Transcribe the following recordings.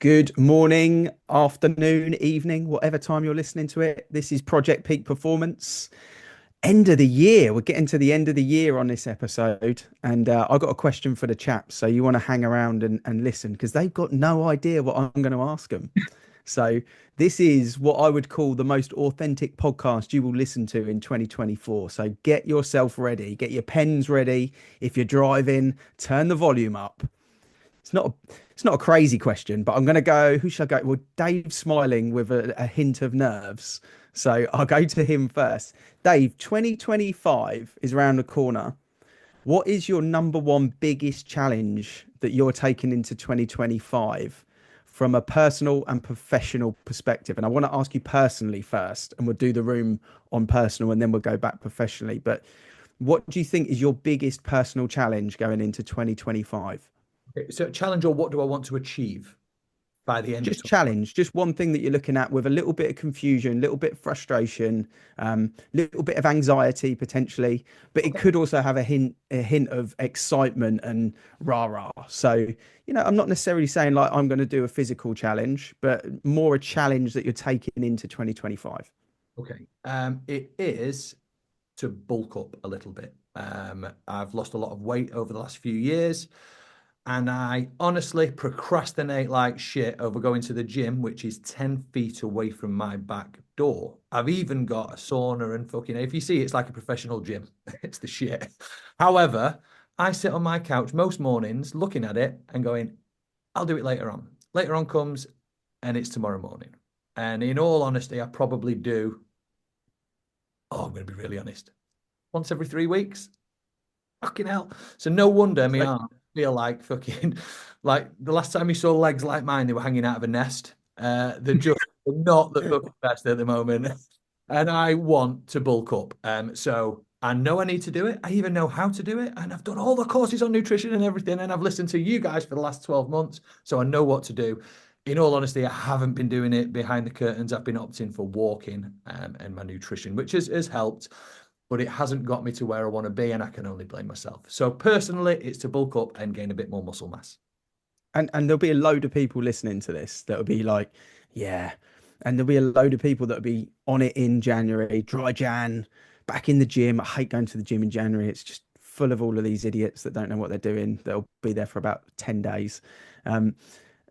Good morning, afternoon, evening, whatever time you're listening to it. This is Project Peak Performance. End of the year. We're getting to the end of the year on this episode. And I got a question for the chaps. So you want to hang around and listen because they've got no idea what I'm going to ask them. So this is what I would call the most authentic podcast you will listen to in 2024. So get yourself ready, get your pens ready. If you're driving, turn the volume up. It's not a crazy question, but I'm going to go. Who should I go? Well, Dave's smiling with a hint of nerves, so I'll go to him first. Dave, 2025 is around the corner. What is your number one biggest challenge that you're taking into 2025 from a personal and professional perspective? And I want to ask you personally first, and we'll do the room on personal, and then we'll go back professionally. But what do you think is your biggest personal challenge going into 2025? Okay, so challenge, or what do I want to achieve by the end of Just 2020? challenge, just one thing that you're looking at with a little bit of confusion, a little bit of frustration, little bit of anxiety potentially, but it Okay. could also have a hint of excitement and rah rah. So, I'm not necessarily saying like I'm going to do a physical challenge, but more a challenge that you're taking into 2025. Okay. It is to bulk up a little bit. I've lost a lot of weight over the last few years, and I honestly procrastinate like shit over going to the gym, which is 10 feet away from my back door. I've even got a sauna and fucking, if you see, it's like a professional gym. It's the shit. However, I sit on my couch most mornings looking at it and going, I'll do it later on. Later on comes, and it's tomorrow morning. And in all honesty, I probably do. Oh, I'm going to be really honest. Once every 3 weeks. Fucking hell. So no wonder me So, arms feel like fucking like the last time you saw legs like mine, they were hanging out of a nest. They're just not the fucking best at the moment. And I want to bulk up. So I know I need to do it. I even know how to do it. And I've done all the courses on nutrition and everything. And I've listened to you guys for the last 12 months. So I know what to do. In all honesty, I haven't been doing it behind the curtains. I've been opting for walking and my nutrition, which has helped, but it hasn't got me to where I want to be, and I can only blame myself. So personally, it's to bulk up and gain a bit more muscle mass. and there'll be a load of people listening to this that'll be like, yeah. And there'll be a load of people that'll be on it in January, dry Jan, back in the gym. I hate going to the gym in January. It's just full of all of these idiots that don't know what they're doing. They'll be there for about 10 days. Um,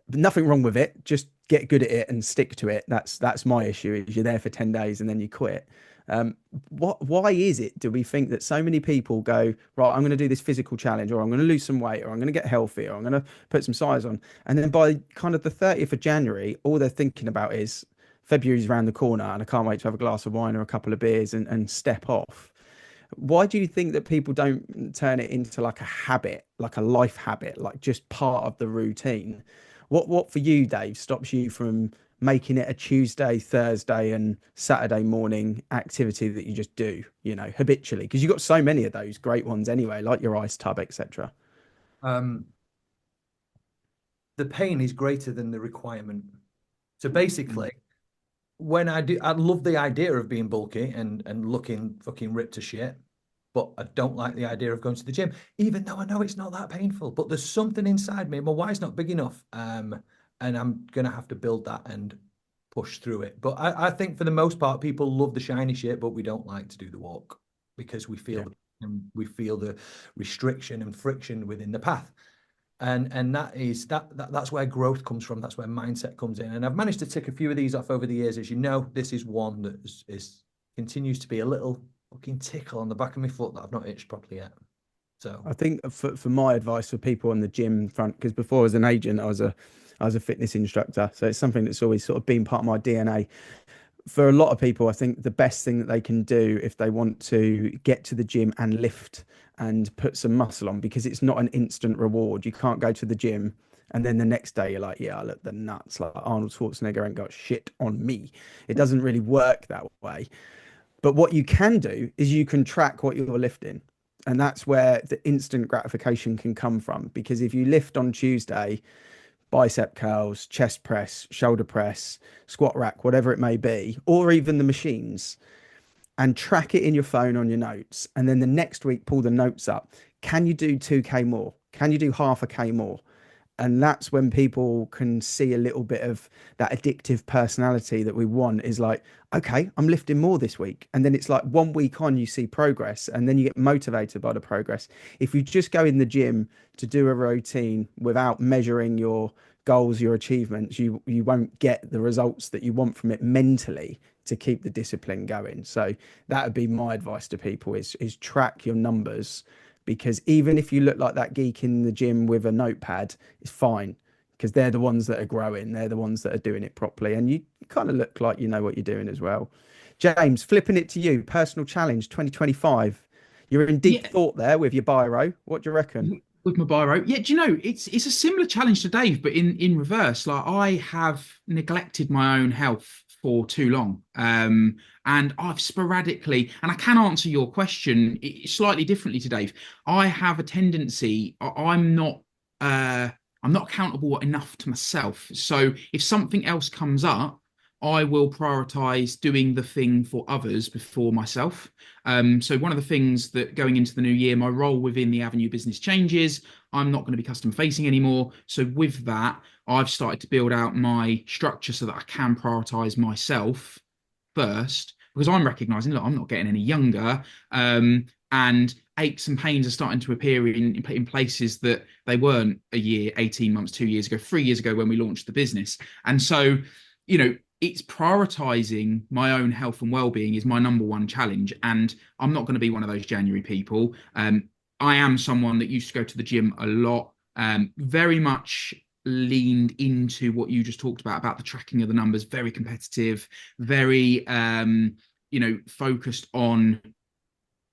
but nothing wrong with it. Just get good at it and stick to it. That's my issue is you're there for 10 days and then you quit. Um, why is it, do we think that so many people go, right, I'm going to do this physical challenge, or I'm going to lose some weight, or I'm going to get healthy, or I'm going to put some size on. And then by kind of the 30th of January, all they're thinking about is February's around the corner and I can't wait to have a glass of wine or a couple of beers and step off. Why do you think that people don't turn it into like a habit, like a life habit, like just part of the routine? What for you, Dave, stops you from making it a Tuesday, Thursday, and Saturday morning activity that you just do, habitually? Because you've got so many of those great ones anyway, like your ice tub, etc. Um, the pain is greater than the requirement. So basically, when I love the idea of being bulky and looking fucking ripped to shit, but I don't like the idea of going to the gym, even though I know it's not that painful. But there's something inside me. My why's not big enough, and I'm gonna have to build that and push through it. But I think for the most part, people love the shiny shit, but we don't like to do the walk because Yeah. we feel the restriction and friction within the path. And that's where growth comes from. That's where mindset comes in. And I've managed to tick a few of these off over the years. As you know, this is one that is continues to be a little fucking tickle on the back of my foot that I've not itched properly yet. So I think for my advice for people on the gym front, because before as an agent, I was a fitness instructor. So it's something that's always sort of been part of my DNA. For a lot of people, I think the best thing that they can do if they want to get to the gym and lift and put some muscle on, because it's not an instant reward. You can't go to the gym and then the next day you're like, yeah, I look the nuts. Like Arnold Schwarzenegger ain't got shit on me. It doesn't really work that way. But what you can do is you can track what you're lifting. And that's where the instant gratification can come from. Because if you lift on Tuesday, bicep curls, chest press, shoulder press, squat rack, whatever it may be, or even the machines, and track it in your phone on your notes. And then the next week, pull the notes up. Can you do 2K more? Can you do half a K more? And that's when people can see a little bit of that addictive personality that we want is like, okay, I'm lifting more this week. And then it's like 1 week on, you see progress and then you get motivated by the progress. If you just go in the gym to do a routine without measuring your goals, your achievements, you won't get the results that you want from it mentally to keep the discipline going. So that would be my advice to people is track your numbers, because even if you look like that geek in the gym with a notepad, it's fine, because they're the ones that are growing. They're the ones that are doing it properly. And you kind of look like you know what you're doing as well. James, flipping it to you, personal challenge 2025. You're in deep Yeah, thought there with your biro. What do you reckon? with my biro. Yeah, do you know it's a similar challenge to Dave, but in reverse. Like I have neglected my own health for too long. And I've sporadically, and I can answer your question slightly differently to Dave. I have a tendency, uh I'm not accountable enough to myself. So if something else comes up, I will prioritize doing the thing for others before myself. So one of the things that going into the new year, my role within the Avenue business changes. I'm not going to be customer facing anymore. So with that, I've started to build out my structure so that I can prioritize myself first, because I'm recognizing, look, I'm not getting any younger. And aches and pains are starting to appear in places that they weren't a year, 18 months, 2 years ago, 3 years ago when we launched the business. And so, it's prioritizing my own health and well-being is my number one challenge. And I'm not going to be one of those January people. I am someone that used to go to the gym a lot, very much leaned into what you just talked about the tracking of the numbers, very competitive, very focused on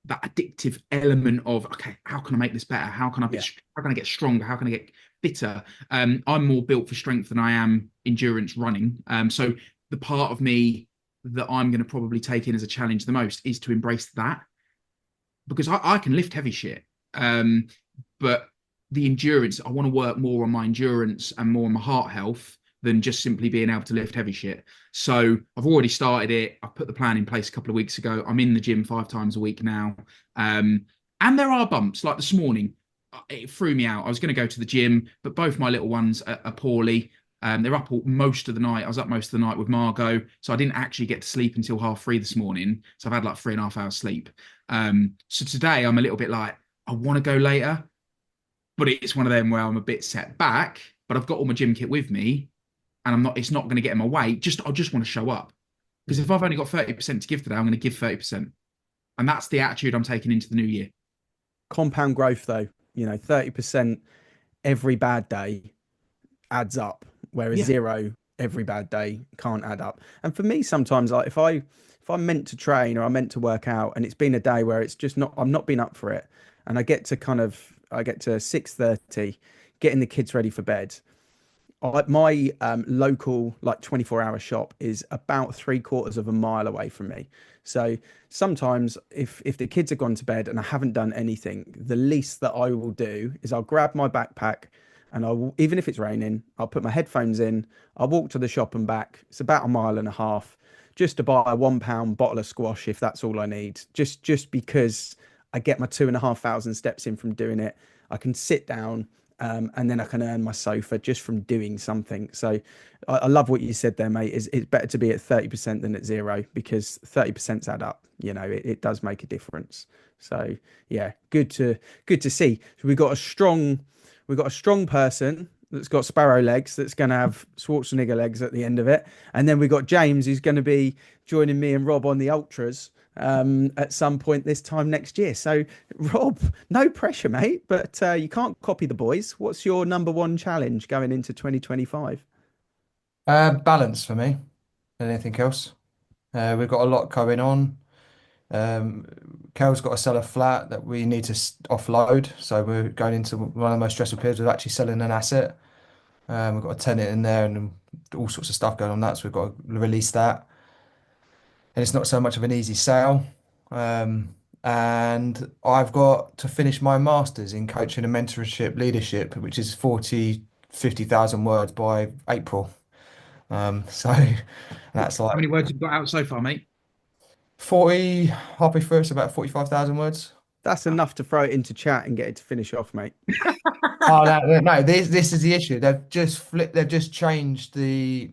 that addictive element of, okay, how can I make this better? Yeah. How can I get stronger? How can I get fitter? I'm more built for strength than I am endurance running. So the part of me that I'm going to probably take in as a challenge the most is to embrace that, because I can lift heavy shit. But the endurance, I want to work more on my endurance and more on my heart health than just simply being able to lift heavy shit. So I've already started it. I put the plan in place a couple of weeks ago. I'm in the gym 5 times a week now. And there are bumps. Like this morning, it threw me out. I was going to go to the gym, but both my little ones are poorly. They're up most of the night. I was up most of the night with Margot, so I didn't actually get to sleep until 3:30 this morning. So I've had like 3.5 hours sleep. So today I'm a little bit like, I want to go later, but it's one of them where I'm a bit set back, but I've got all my gym kit with me, and it's not going to get in my way. I just want to show up, because if I've only got 30% to give today, I'm going to give 30%, and that's the attitude I'm taking into the new year. Compound growth, though, 30% every bad day adds up, whereas Yeah, zero every bad day can't add up. And for me, sometimes, like if I'm meant to train or I'm meant to work out, and it's been a day where it's just not, I'm not been up for it, and I get to 6:30, getting the kids ready for bed. My local like 24-hour shop is about 3/4 of a mile away from me. So sometimes if the kids have gone to bed and I haven't done anything, the least that I will do is I'll grab my backpack and I will, even if it's raining, I'll put my headphones in, I'll walk to the shop and back. It's about a mile and a half just to buy a £1 bottle of squash if that's all I need. Just because I get my 2,500 steps in from doing it. I can sit down, and then I can earn my sofa just from doing something. So I love what you said there, mate. It's better to be at 30% than at zero, because 30% add up. It does make a difference. So yeah, good to see. So we've got a strong person that's got sparrow legs that's going to have Schwarzenegger legs at the end of it, and then we got James who's going to be joining me and Rob on the ultras at some point this time next year. So Rob, no pressure, mate, but you can't copy the boys. What's your number one challenge going into 2025? Balance for me than anything else. We've got a lot going on. Um, Kel's got to sell a flat that we need to offload. So we're going into one of the most stressful periods of actually selling an asset. We've got a tenant in there and all sorts of stuff going on that. So we've got to release that. And it's not so much of an easy sale. And I've got to finish my master's in coaching and mentorship leadership, which is 50,000 words by April. So that's how like many words have you got out so far, mate? 40, halfway through, it's about 45,000 words. That's enough to throw it into chat and get it to finish off, mate. Oh no, this is the issue. They've just changed the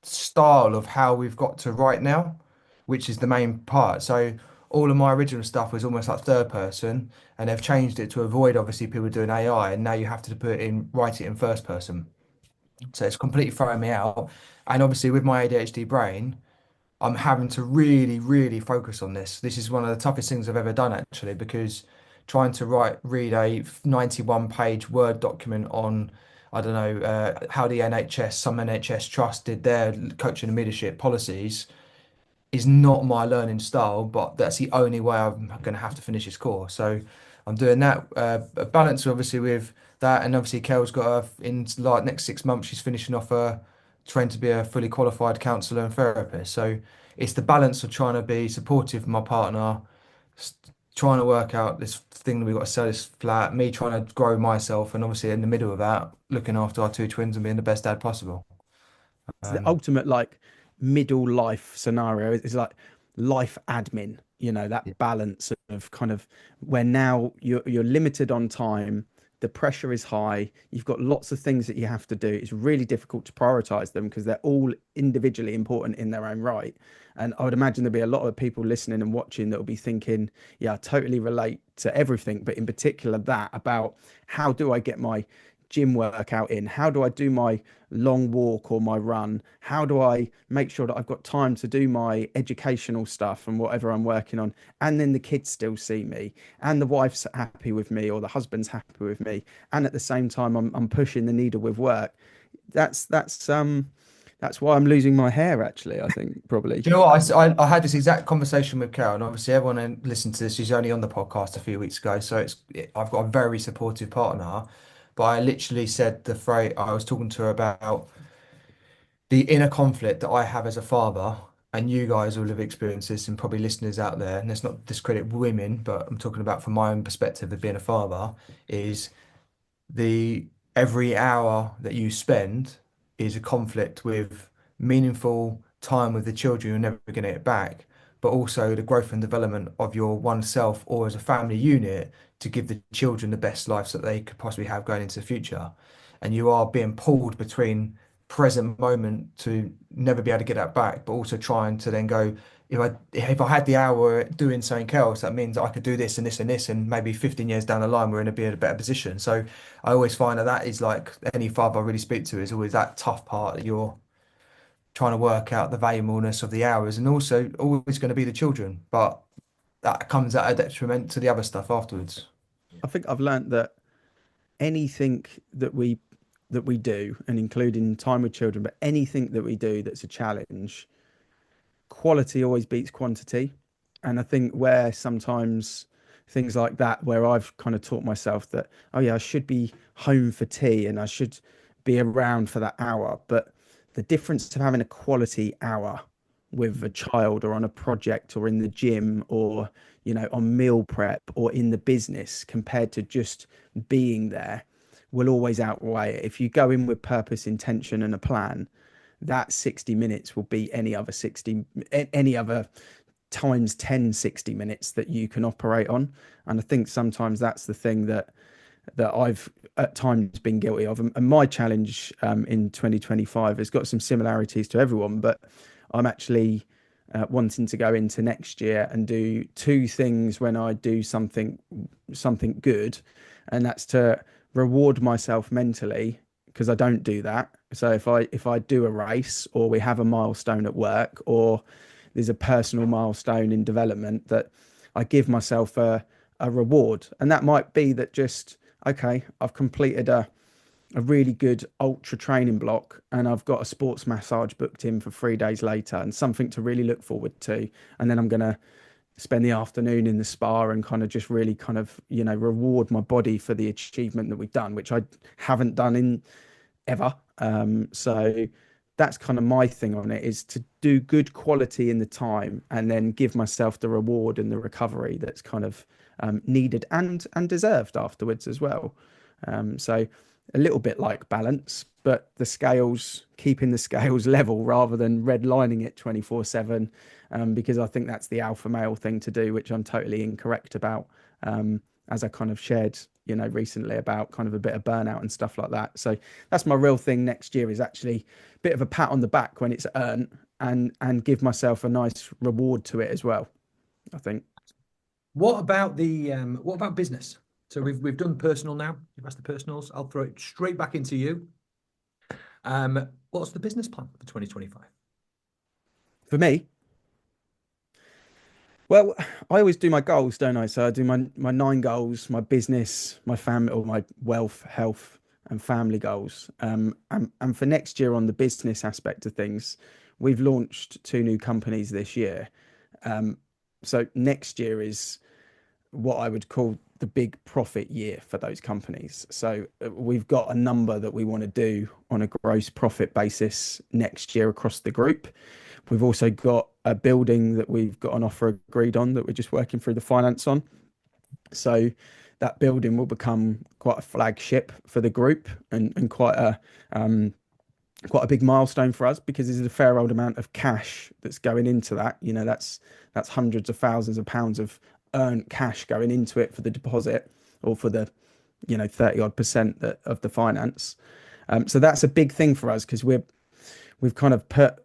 style of how we've got to write now, which is the main part. So all of my original stuff was almost like third person, and they've changed it to avoid obviously people doing AI, and now you have to write it in first person. So it's completely throwing me out. And obviously with my ADHD brain, I'm having to really, really focus on this. This is one of the toughest things I've ever done actually, because trying to read a 91-page Word document on, I don't know, how the some NHS trust did their coaching and leadership policies is not my learning style, but that's the only way I'm going to have to finish this course. So I'm doing that. A balance obviously with that, and obviously Kel's got in like next 6 months she's finishing off her trained to be a fully qualified counsellor and therapist. So it's the balance of trying to be supportive of my partner, trying to work out this thing that we've got to sell this flat, me trying to grow myself, and obviously in the middle of that, looking after our two twins and being the best dad possible. It's the ultimate like middle life scenario. It's like life admin, that balance of kind of where now you're limited on time, the pressure is high, you've got lots of things that you have to do. It's really difficult to prioritize them because they're all individually important in their own right. And I would imagine there'll be a lot of people listening and watching that will be thinking, yeah, I totally relate to everything, but in particular that about how do I get my gym workout in? How do I do my long walk or my run? How do I make sure that I've got time to do my educational stuff and whatever I'm working on? And then the kids still see me, and the wife's happy with me, or the husband's happy with me, and at the same time I'm pushing the needle with work. That's why I'm losing my hair. Actually, I think probably. Do you know what? I had this exact conversation with Carol, and obviously everyone listened to this. She's only on the podcast a few weeks ago, so I've got a very supportive partner. But I literally said the phrase, I was talking to her about the inner conflict that I have as a father, and you guys will have experienced this, and probably listeners out there, and let's not discredit women, but I'm talking about from my own perspective of being a father, is the every hour that you spend is a conflict with meaningful time with the children you're never going to get back, but also the growth and development of your oneself or as a family unit to give the children the best lives that they could possibly have going into the future. And you are being pulled between present moment to never be able to get that back, but also trying to then go, if I had the hour doing something else, that means I could do this and this and this, and maybe 15 years down the line we're in a better position. So I always find that is like any father I really speak to is always that tough part that you're trying to work out the valuableness of the hours, and also always going to be the children, but that comes at a detriment to the other stuff afterwards. I think I've learned that anything that we do, and including time with children, but anything that we do that's a challenge, quality always beats quantity. And I think where sometimes things like that, where I've kind of taught myself that, oh yeah, I should be home for tea and I should be around for that hour. But the difference of having a quality hour with a child or on a project or in the gym or, on meal prep or in the business compared to just being there will always outweigh it. If you go in with purpose, intention, and a plan, that 60 minutes will beat any other times 10 60 minutes that you can operate on. And I think sometimes that's the thing that I've at times been guilty of. And my challenge in 2025 has got some similarities to everyone, but I'm actually wanting to go into next year and do two things when I do something good, and that's to reward myself mentally, because I don't do that. So if I do a race, or we have a milestone at work, or there's a personal milestone in development, that I give myself a reward. And that might be that just, okay, I've completed a really good ultra training block and I've got a sports massage booked in for 3 days later and something to really look forward to. And then I'm going to spend the afternoon in the spa and kind of just really kind of, reward my body for the achievement that we've done, which I haven't done in ever. So that's kind of my thing on it, is to do good quality in the time and then give myself the reward and the recovery that's kind of needed and deserved afterwards as well. So a little bit like balance, but keeping the scales level rather than redlining it 24/7, because I think that's the alpha male thing to do, which I'm totally incorrect about. as I kind of shared, recently about kind of a bit of burnout and stuff like that. So that's my real thing next year, is actually a bit of a pat on the back when it's earned, and give myself a nice reward to it as well, I think. What about business? So we've done personal now. You've asked the personals. I'll throw it straight back into you. What's the business plan for 2025? For me, well, I always do my goals, don't I? So I do my 9 goals, my business, my family, or my wealth, health, and family goals. And for next year, on the business aspect of things, we've launched 2 new companies this year. So next year is what I would call the big profit year for those companies. So we've got a number that we want to do on a gross profit basis next year across the group. We've also got a building that we've got an offer agreed on that we're just working through the finance on. So that building will become quite a flagship for the group, and quite a big milestone for us, because there's a fair old amount of cash that's going into that. That's hundreds of thousands of pounds of earned cash going into it for the deposit, or for the 30 odd percent of the finance. So that's a big thing for us, because we're going to put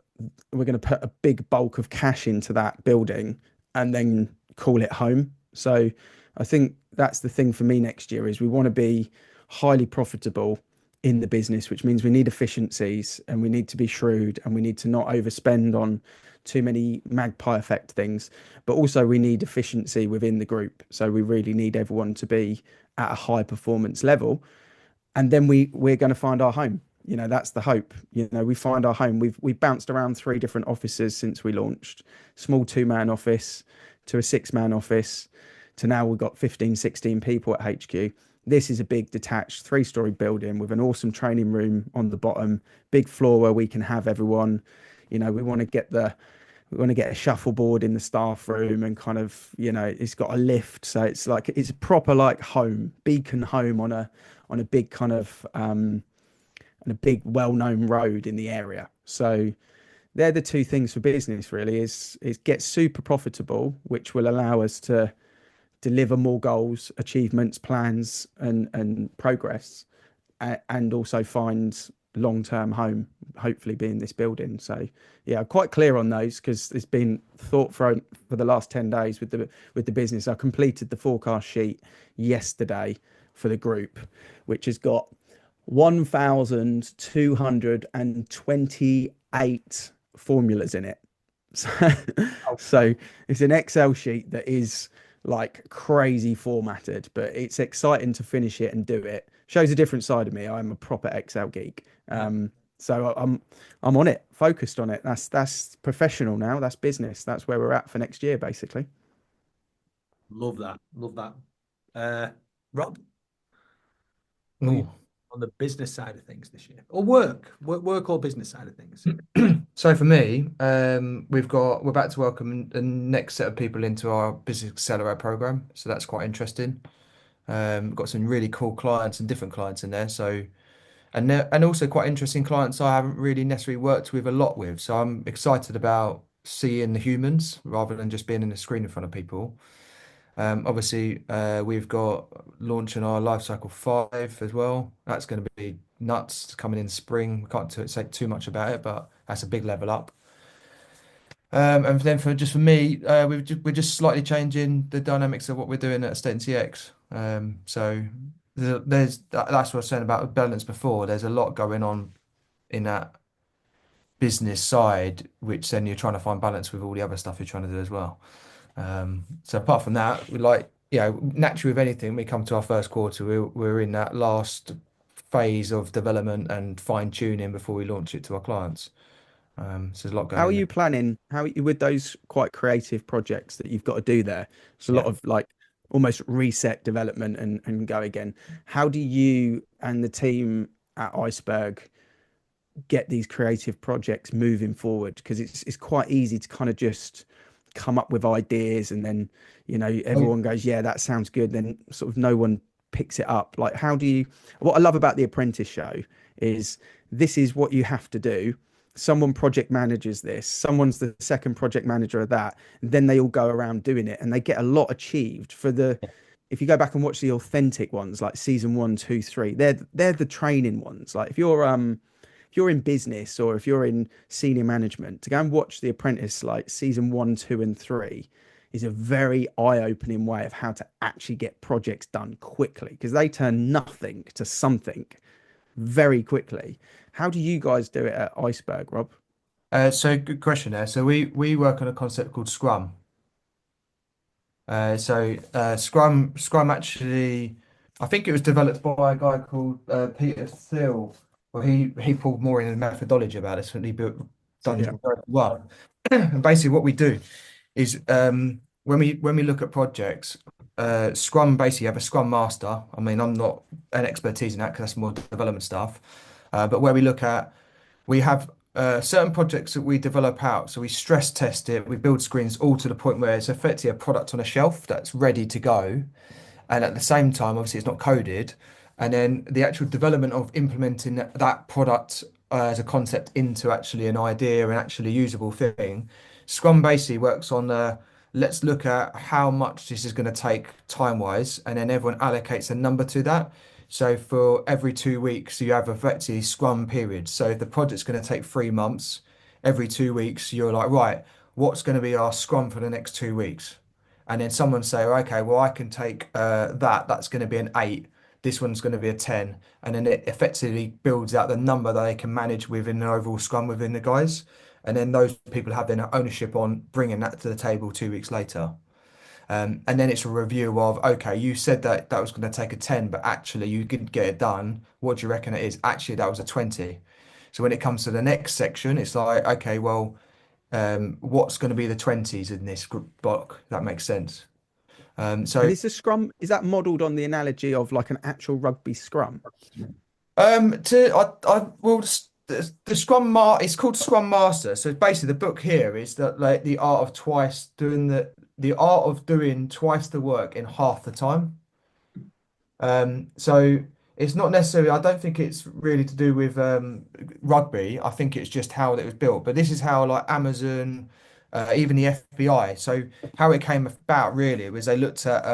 a big bulk of cash into that building and then call it home. So I think that's the thing for me next year, is we want to be highly profitable in the business, which means we need efficiencies, and we need to be shrewd, and we need to not overspend on too many magpie effect things, but also we need efficiency within the group. So we really need everyone to be at a high performance level, and then we're going to find our home. That's the hope. We find our home. We've bounced around 3 different offices since we launched. Small 2-man office to a 6-man office to now we've got 15, 16 people at HQ. This is a big detached 3-story building with an awesome training room on the bottom, big floor where we can have everyone. We want to get a shuffleboard in the staff room, and kind of, it's got a lift. So it's a proper like home, beacon home on a big kind of, on a big well-known road in the area. So they're the 2 things for business really, is get super profitable, which will allow us to deliver more goals, achievements, plans, and progress, and also find long-term home, hopefully being this building. So yeah, I'm quite clear on those, because it's been thought for the last 10 days with the business. I completed the forecast sheet yesterday for the group, which has got 1,228 formulas in it. So it's an Excel sheet that is like crazy formatted, but it's exciting to finish it and do it. Shows a different side of me. I'm a proper Excel geek. So I'm on it, focused on it. That's professional now. That's business. That's where we're at for next year, basically. Love that. Rob, Ooh. on the business side of things this year, or work or business side of things? So for me, we're about to welcome the next set of people into our Business Accelerator program. So that's quite interesting. We've got some really cool clients and different clients in there. So, and also quite interesting clients I haven't really necessarily worked with a lot with. So I'm excited about seeing the humans rather than just being in the screen in front of people. Obviously, we've got launching our Lifecycle 5 as well. That's going to be nuts, coming in spring. We can't say too much about it, but that's a big level up. And then for me, we're just slightly changing the dynamics of what we're doing at Estate and CX. So that's what I was saying about balance before. There's a lot going on in that business side, which then you're trying to find balance with all the other stuff you're trying to do as well. So apart from that, naturally with anything, we come to our first quarter, we're in that last phase of development and fine tuning before we launch it to our clients. So there's a lot going on. How are you planning? With those quite creative projects that you've got to do there? It's a lot of like almost reset development and go again. How do you and the team at Iceberg get these creative projects moving forward? Because it's quite easy to kind of just come up with ideas, and then everyone goes, yeah, that sounds good, then sort of no one picks it up. Like, what I love about the Apprentice show is this is what you have to do. Someone project manages this, someone's the second project manager of that, and then they all go around doing it, and they get a lot achieved for the if you go back and watch the authentic ones, like season 1, 2, 3, they're the training ones. Like if you're in business or if you're in senior management, to go and watch The Apprentice, like season 1, 2, and 3, is a very eye-opening way of how to actually get projects done quickly, because they turn nothing to something very quickly. How do you guys do it at Iceberg, Rob? So good question there. So we work on a concept called Scrum. Scrum actually, I think it was developed by a guy called Peter Thiel. Well, he pulled more in the methodology about this and he done Yeah. it very well. And basically, what we do is when we look at projects, Scrum basically have a Scrum Master. I mean, I'm not an expertise in that because that's more development stuff. But where we look at, we have certain projects that we develop out. So we stress test it, we build screens all to the point where it's effectively a product on a shelf that's ready to go. And at the same time, obviously, it's not coded. And then the actual development of implementing that product as a concept into actually an idea and actually usable thing. Scrum basically works on let's look at how much this is going to take time-wise, and then everyone allocates a number to that. So for every 2 weeks, you have effectively Scrum periods. So if the project's going to take 3 months, every 2 weeks, you're like, right, what's going to be our Scrum for the next 2 weeks? And then someone say, okay, well, I can take that's going to be an 8. This one's going to be a 10. And then it effectively builds out the number that they can manage within the overall Scrum within the guys. And then those people have their ownership on bringing that to the table 2 weeks later. And then it's a review of, okay, you said that that was going to take a 10, but actually you didn't get it done. What do you reckon it is? Actually, that was a 20. So when it comes to the next section, it's like, okay, well, what's going to be the 20s in this block? That makes sense. And So is the scrum, is that modeled on the analogy of like an actual rugby scrum? I will the it's called Scrum Master. So basically the book here is that like the art of doing twice the work in half the time. So it's not necessarily, I don't think it's really to do with rugby. I think it's just how it was built. But this is how like Amazon, even the FBI. So how it came about really was they looked at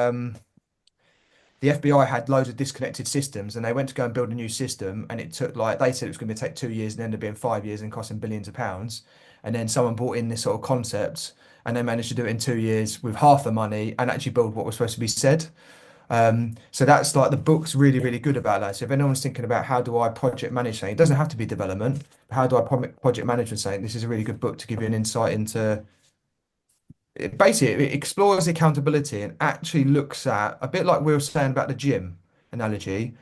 the FBI had loads of disconnected systems and they went to go and build a new system and it took like they said it was going to take 2 years and ended up being 5 years and costing billions of pounds. And then someone brought in this sort of concept and they managed to do it in 2 years with half the money and actually build what was supposed to be said. So that's like the book's really, really good about that. So if anyone's thinking about how do I project manage something, it doesn't have to be development. How do I project manage something? This is a really good book to give you an insight into basically it explores accountability and actually looks at a bit like we were saying about the gym analogy,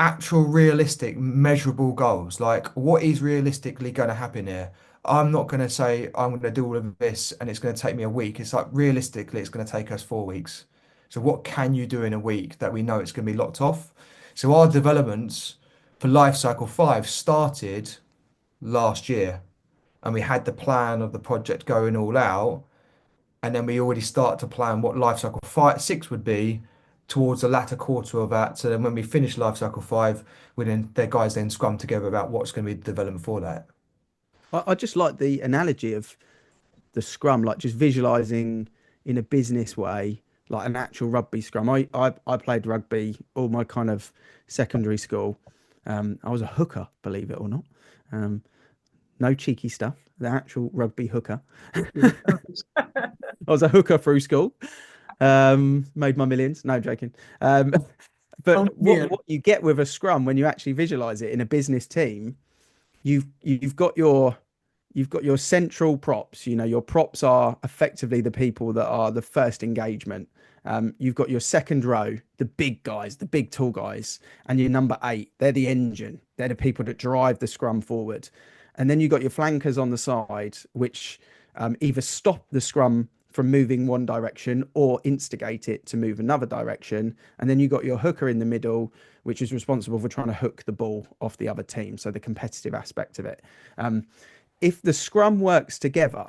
actual realistic measurable goals. Like what is realistically going to happen here? I'm not going to say I'm going to do all of this and it's going to take me a week. It's like realistically it's going to take us 4 weeks. So what can you do in a week that we know it's going to be locked off? So our developments for Life Cycle 5 started last year and we had the plan of the project going all out, and then we already start to plan what life cycle 6 would be towards the latter quarter of that. So then when we finish life cycle 5, we then their guys then scrum together about what's going to be the development for that. I just like the analogy of the scrum, like just visualizing in a business way, like an actual rugby scrum. I played rugby all my kind of secondary school. I was a hooker, believe it or not. No cheeky stuff, the actual rugby hooker. I was a hooker through school. Made my millions. No, joking. But what you get with a scrum when you actually visualize it in a business team, you've got your central props. You know, your props are effectively the people that are the first engagement. You've got your second row, the big guys, the big tall guys, and your number 8. They're the engine. They're the people that drive the scrum forward. And then you've got your flankers on the side, which either stop the scrum from moving one direction or instigate it to move another direction. And then you've got your hooker in the middle, which is responsible for trying to hook the ball off the other team. So the competitive aspect of it. If the scrum works together,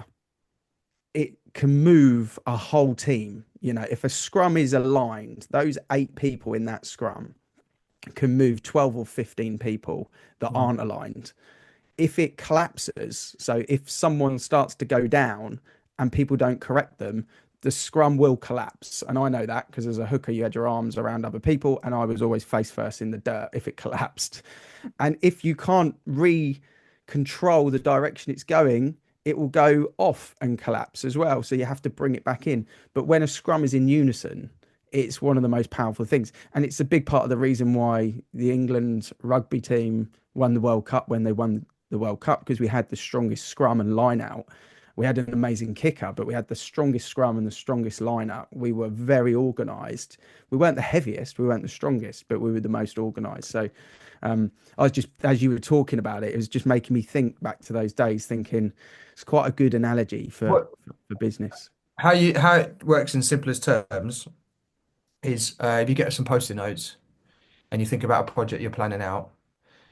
it can move a whole team. You know, if a scrum is aligned, those 8 people in that scrum can move 12 or 15 people that aren't aligned. If it collapses, so if someone starts to go down and people don't correct them, the scrum will collapse. And I know that because as a hooker, you had your arms around other people, and I was always face first in the dirt if it collapsed. And if you can't control the direction it's going, it will go off and collapse as well. So you have to bring it back in. But when a scrum is in unison, it's one of the most powerful things. And it's a big part of the reason why the England rugby team won the World Cup when they won the World Cup, because we had the strongest scrum and line out. We had an amazing kicker, but we had the strongest scrum and the strongest lineup. We were very organised. We weren't the heaviest, we weren't the strongest, but we were the most organised. So I was just, as you were talking about it, it was just making me think back to those days, thinking it's quite a good analogy for business. How it works in simplest terms is if you get some post-it notes and you think about a project you're planning out,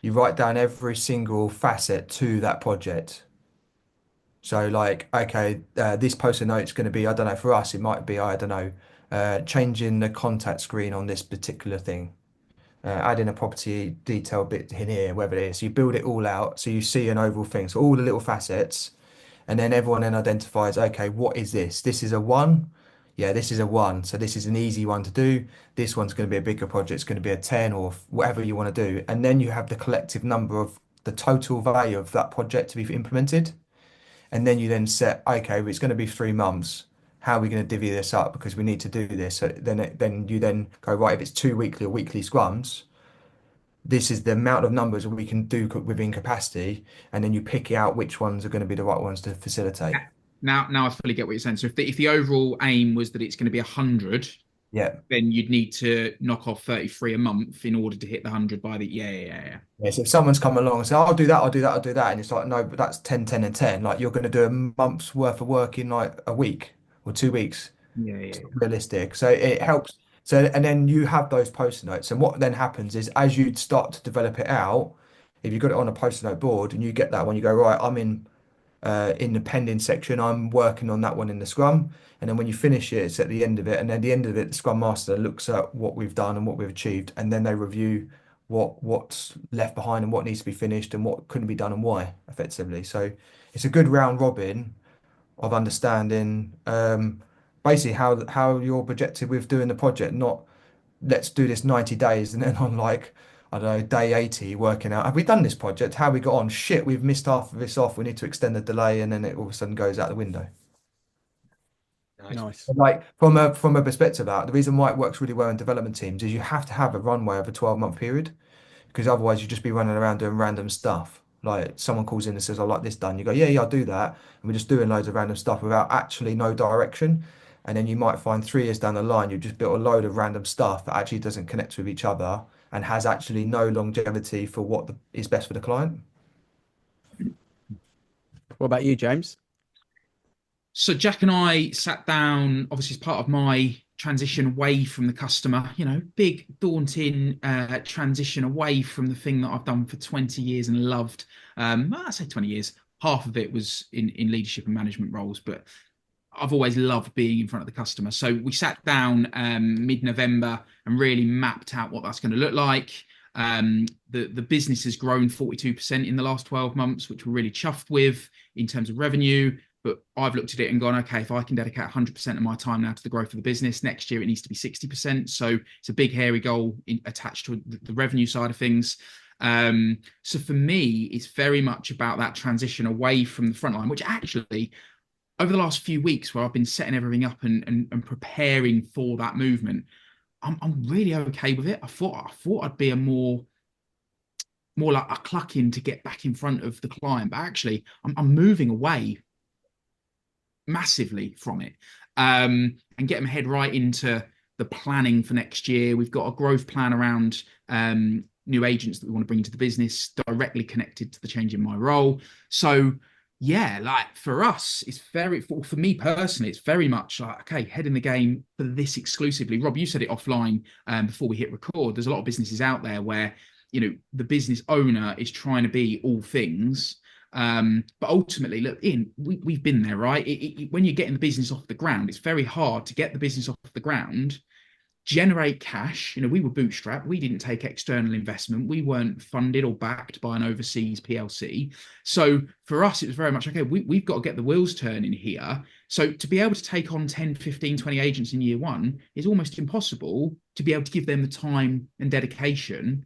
you write down every single facet to that project. So like, okay, this post-it note's going to be, I don't know, for us, it might be, I don't know, changing the contact screen on this particular thing, adding a property detail bit in here, whatever it is. You build it all out so you see an overall thing. So all the little facets, and then everyone then identifies, okay, what is this? This is a 1. Yeah, this is a 1. So this is an easy one to do. This one's going to be a bigger project. It's going to be a 10 or whatever you want to do. And then you have the collective number of the total value of that project to be implemented. And then you then set, okay, well, it's going to be 3 months. How are we going to divvy this up? Because we need to do this. So then you then go, right, if it's 2 weekly or weekly scrums, this is the amount of numbers we can do within capacity. And then you pick out which ones are going to be the right ones to facilitate. Now I fully get what you're saying. So if the overall aim was that it's going to be 100, yeah, then you'd need to knock off 33 a month in order to hit the 100 by the Yeah, so if someone's come along and say, I'll do that, and it's like, no, but that's 10, 10, and 10. Like you're going to do a month's worth of work in like a week or 2 weeks. It's not realistic. So it helps. So and then you have those post-it notes, and what then happens is as you start to develop it out, if you've got it on a post-it note board and you get that one, you go, right, I'm in the pending section, I'm working on that one in the scrum. And then when you finish it, it's at the end of it. And at the end of it, the scrum master looks at what we've done and what we've achieved. And then they review what's left behind and what needs to be finished and what couldn't be done and why, effectively. So it's a good round robin of understanding basically how you're projected with doing the project, not let's do this 90 days and then on like, I don't know, day 80 working out, have we done this project? How we got on? Shit, we've missed half of this off. We need to extend the delay, and then it all of a sudden goes out the window. Nice. Like from a perspective of that, the reason why it works really well in development teams is you have to have a runway of a 12-month period, because otherwise you just be running around doing random stuff. Like someone calls in and says, I like this done. You go, yeah, I'll do that. And we're just doing loads of random stuff without actually no direction. And then you might find 3 years down the line, you've just built a load of random stuff that actually doesn't connect with each other and has actually no longevity for what is best for the client. What about you, James? So Jack and I sat down, obviously as part of my transition away from the customer, big daunting transition away from the thing that I've done for 20 years and loved. I say 20 years, half of it was in leadership and management roles, but I've always loved being in front of the customer. So we sat down mid-November and really mapped out what that's going to look like. The business has grown 42% in the last 12 months, which we're really chuffed with in terms of revenue. But I've looked at it and gone, okay, if I can dedicate 100% of my time now to the growth of the business, next year it needs to be 60%. So it's a big, hairy goal attached to the revenue side of things. So for me, it's very much about that transition away from the front line, which actually, over the last few weeks where I've been setting everything up and preparing for that movement, I'm really okay with it. I thought I'd be a more like a clucking to get back in front of the client, but actually I'm moving away massively from it and getting my head right into the planning for next year. We've got a growth plan around new agents that we want to bring into the business, directly connected to the change in my role. So yeah, like for us, it's for me personally, it's very much like, okay, head in the game for this exclusively. Rob, you said it offline before we hit record. There's a lot of businesses out there where, the business owner is trying to be all things. But ultimately, look, Ian, we've been there, right? When you're getting the business off the ground, it's very hard to get the business off the ground generate cash. We were bootstrapped. We didn't take external investment. We weren't funded or backed by an overseas PLC. So for us, it was very much, okay, we've got to get the wheels turning here. So to be able to take on 10, 15, 20 agents in year one is almost impossible to be able to give them the time and dedication.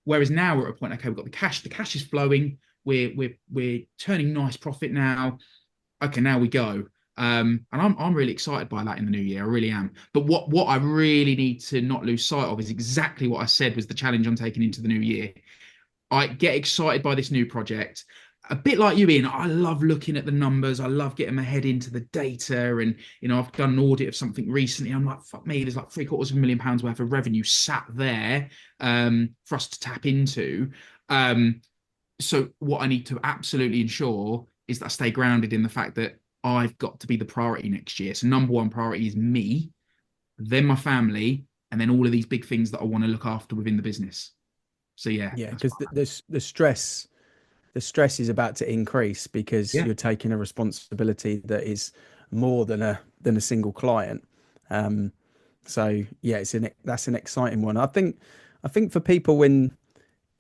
Whereas now we're at a point, okay, we've got the cash is flowing. We're turning nice profit now. Okay, now we go. And I'm really excited by that in the new year. I really am. But what I really need to not lose sight of is exactly what I said was the challenge I'm taking into the new year. I get excited by this new project. A bit like you, Ian, I love looking at the numbers. I love getting my head into the data. And, I've done an audit of something recently. I'm like, fuck me, there's like £750,000 worth of revenue sat there for us to tap into. So what I need to absolutely ensure is that I stay grounded in the fact that I've got to be the priority next year. So number one priority is me, then my family, and then all of these big things that I want to look after within the business. So yeah, because the stress is about to increase because you're taking a responsibility that is more than a single client. So yeah, that's an exciting one. I think for people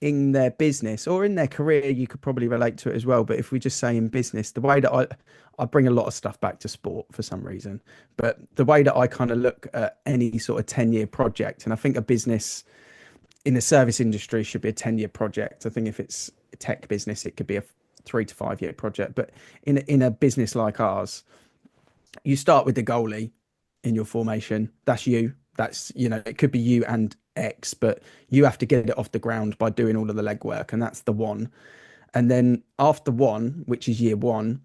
in their business or in their career, you could probably relate to it as well. But if we just say in business, the way that I bring a lot of stuff back to sport for some reason, but the way that I kind of look at any sort of 10-year project, and I think a business in the service industry should be a 10-year project. I think if it's a tech business, it could be a 3 to 5 year project. But in a business like ours, you start with the goalie in your formation. That's you. That's, it could be you and X, but you have to get it off the ground by doing all of the legwork, and that's the one. And then after one, which is year one,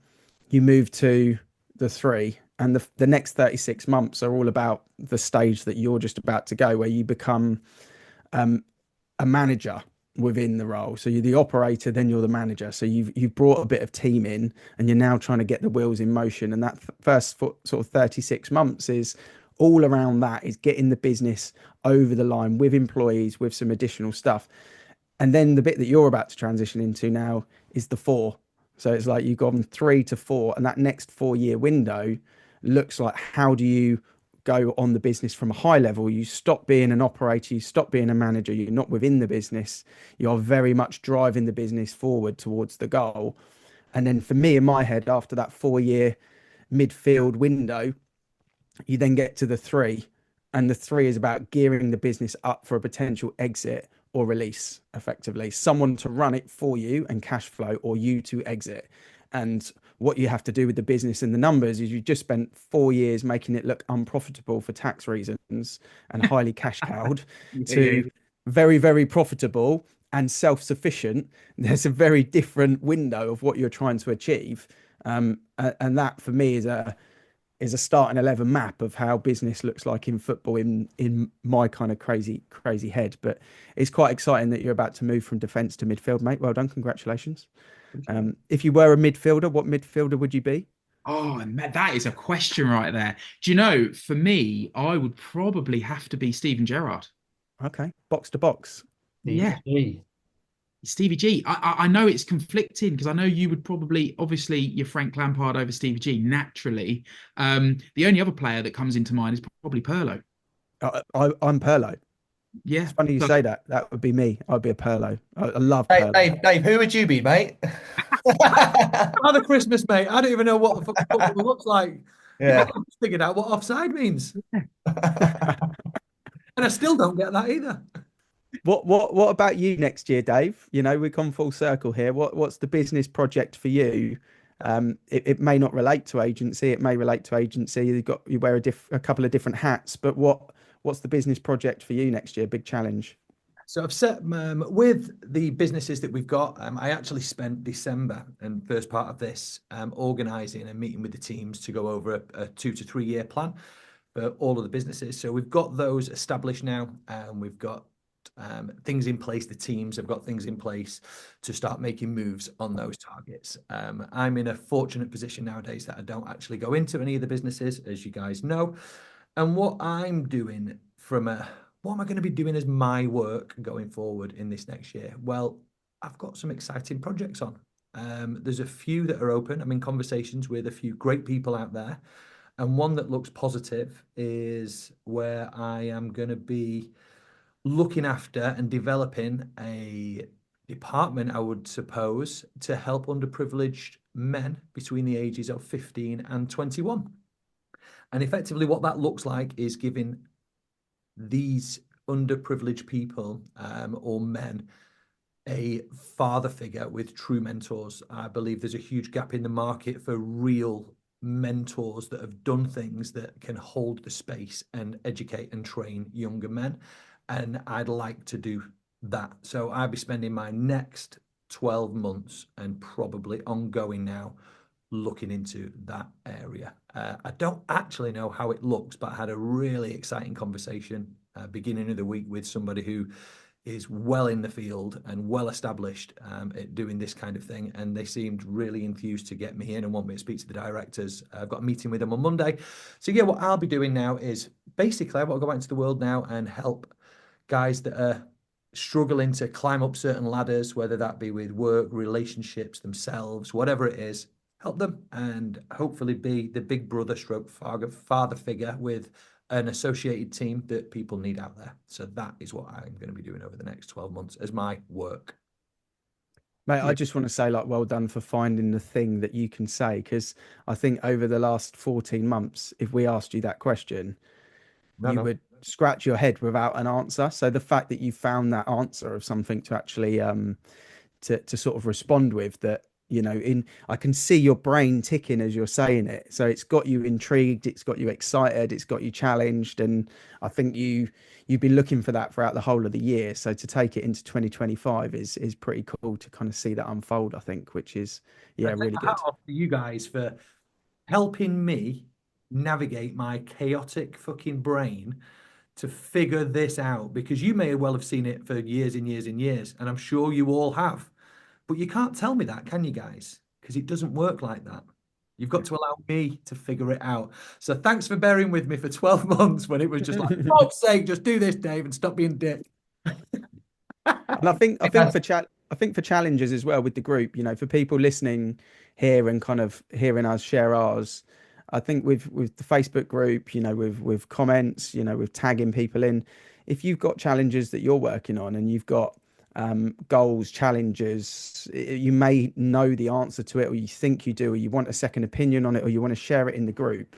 you move to the 3, and the next 36 months are all about the stage that you're just about to go, where you become a manager within the role. So you're the operator, then you're the manager. So you've brought a bit of team in, and you're now trying to get the wheels in motion. And that first sort of 36 months is all around that, is getting the business over the line with employees, with some additional stuff. And then the bit that you're about to transition into now is the 4. So it's like you've gone 3 to 4, and that next 4-year window looks like, how do you go on the business from a high level? You stop being an operator, you stop being a manager, you're not within the business, you're very much driving the business forward towards the goal. And then for me, in my head, after that 4-year midfield window, you then get to the 3, and the 3 is about gearing the business up for a potential exit or release, effectively someone to run it for you and cash flow, or you to exit. And what you have to do with the business and the numbers is you just spent 4 years making it look unprofitable for tax reasons and highly cash cowed to very, very profitable and self-sufficient. There's a very different window of what you're trying to achieve. And that for me is a starting 11 map of how business looks like in football in my kind of crazy head. But it's quite exciting that you're about to move from defence to midfield, mate. Well done. Congratulations. If you were a midfielder, what midfielder would you be? Oh, and that is a question right there. Do you know, for me, I would probably have to be Steven Gerrard. Okay, box to box. Yeah. Stevie G. I know it's conflicting because I know you would probably, obviously, you're Frank Lampard over Stevie G, naturally. The only other player that comes into mind is probably Pirlo. I'm Pirlo. Yeah. It's funny you say that. That would be me. I'd be a Pirlo. I love Pirlo. Dave, who would you be, mate? Father Christmas, mate. I don't even know what the fuck football looks like. Yeah. I just figured out what offside means. And I still don't get that either. What about you next year, Dave? We've come full circle here. What's the business project for you? It may not relate to agency. It may relate to agency. You wear a couple of different hats, but what's the business project for you next year? Big challenge. So I've set with the businesses that we've got. I actually spent December and first part of this organising and meeting with the teams to go over a 2 to 3 year plan for all of the businesses. So we've got those established now, and we've got things in place. The teams have got things in place to start making moves on those targets. I'm in a fortunate position nowadays that I don't actually go into any of the businesses, as you guys know. And what I'm doing what am I going to be doing as my work going forward in this next year? Well, I've got some exciting projects on. There's a few that are open. I'm in conversations with a few great people out there. and one that looks positive is where I am going to be looking after and developing a department, I would suppose, to help underprivileged men between the ages of 15 and 21. And effectively what that looks like is giving these underprivileged people or men a father figure with true mentors. I believe there's a huge gap in the market for real mentors that have done things that can hold the space and educate and train younger men. And I'd like to do that. So I'll be spending my next 12 months and probably ongoing now looking into that area. I don't actually know how it looks, but I had a really exciting conversation beginning of the week with somebody who is well in the field and well established at doing this kind of thing. And they seemed really enthused to get me in and want me to speak to the directors. I've got a meeting with them on Monday. So yeah, what I'll be doing now is basically I want to go out into the world now and help guys that are struggling to climb up certain ladders, whether that be with work, relationships, themselves, whatever it is, help them and hopefully be the big brother stroke father figure with an associated team that people need out there. So that is what I'm going to be doing over the next 12 months as my work. Mate, I just want to say, like, well done for finding the thing that you can say, because I think over the last 14 months, if we asked you that question, you would scratch your head without an answer. So the fact that you found that answer of something to actually to sort of respond with, that, you know, I can see your brain ticking as you're saying it. So it's got you intrigued, it's got you excited, it's got you challenged. And I think you've been looking for that throughout the whole of the year. So to take it into 2025 is pretty cool to kind of see that unfold, I think, which is, yeah, really good. Hat off to you guys for helping me navigate my chaotic fucking brain to figure this out, because you may well have seen it for years and years and years, and I'm sure you all have. But you can't tell me that, can you guys? Because it doesn't work like that. You've got to allow me to figure it out. So thanks for bearing with me for 12 months when it was just like, for God's sake, just do this, Dave, and stop being a dick. And I think for challenges as well with the group, you know, for people listening here and kind of hearing us share ours, I think with the Facebook group, you know, with comments, you know, with tagging people in, if you've got challenges that you're working on and you've got goals, challenges, you may know the answer to it, or you think you do, or you want a second opinion on it, or you want to share it in the group.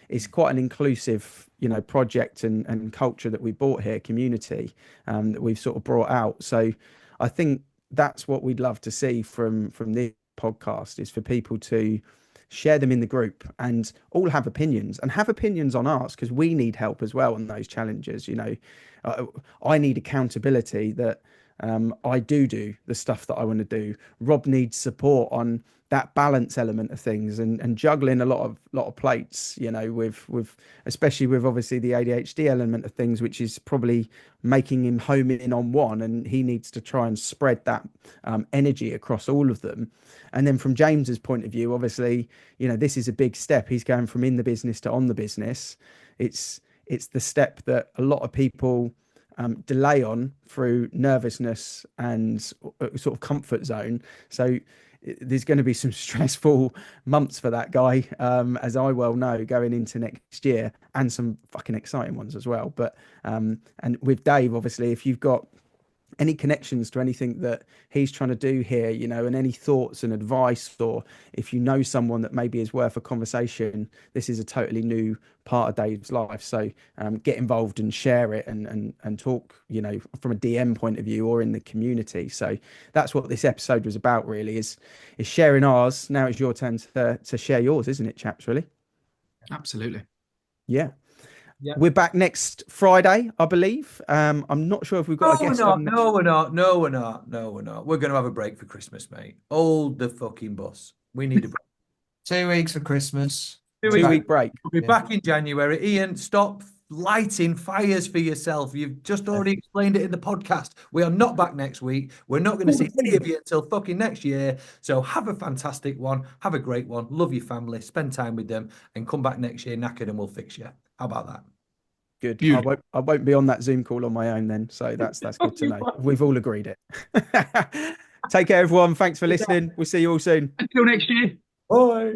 It's quite an inclusive, you know, project and culture that we brought here, community, that we've sort of brought out. So I think that's what we'd love to see from this podcast, is for people to share them in the group and all have opinions on ours, because we need help as well on those challenges. You know, I need accountability that I do the stuff that I want to do. Rob needs support on that balance element of things and juggling a lot of plates, you know, with especially with obviously the ADHD element of things, which is probably making him home in on one, and he needs to try and spread that energy across all of them. And then from James's point of view, obviously, you know, this is a big step. He's going from in the business to on the business. It's the step that a lot of people delay on through nervousness and sort of comfort zone. So there's going to be some stressful months for that guy, as I well know, going into next year, and some fucking exciting ones as well. But and with Dave, obviously, if you've got any connections to anything that he's trying to do here, you know, and any thoughts and advice, or if you know someone that maybe is worth a conversation, this is a totally new part of Dave's life. So get involved and share it and talk, you know, from a DM point of view or in the community. So that's what this episode was about, really, is sharing ours. Now it's your turn to share yours, isn't it, chaps, really? Absolutely. Yeah. Yeah. We're back next Friday, I believe. I'm not sure if we've got a guest on. No, we're not. We're going to have a break for Christmas, mate. Hold the fucking bus. We need a break. 2 weeks for Christmas. 2-week break. We'll be back in January. Ian, stop lighting fires for yourself. You've just already explained it in the podcast. We are not back next week. We're not going to see any of you until fucking next year. So have a fantastic one. Have a great one. Love your family. Spend time with them, and come back next year knackered and we'll fix you. How about that? Good. I won't be on that Zoom call on my own then. So that's good to know. We've all agreed it. Take care, everyone. Thanks for listening. We'll see you all soon. Until next year. Bye.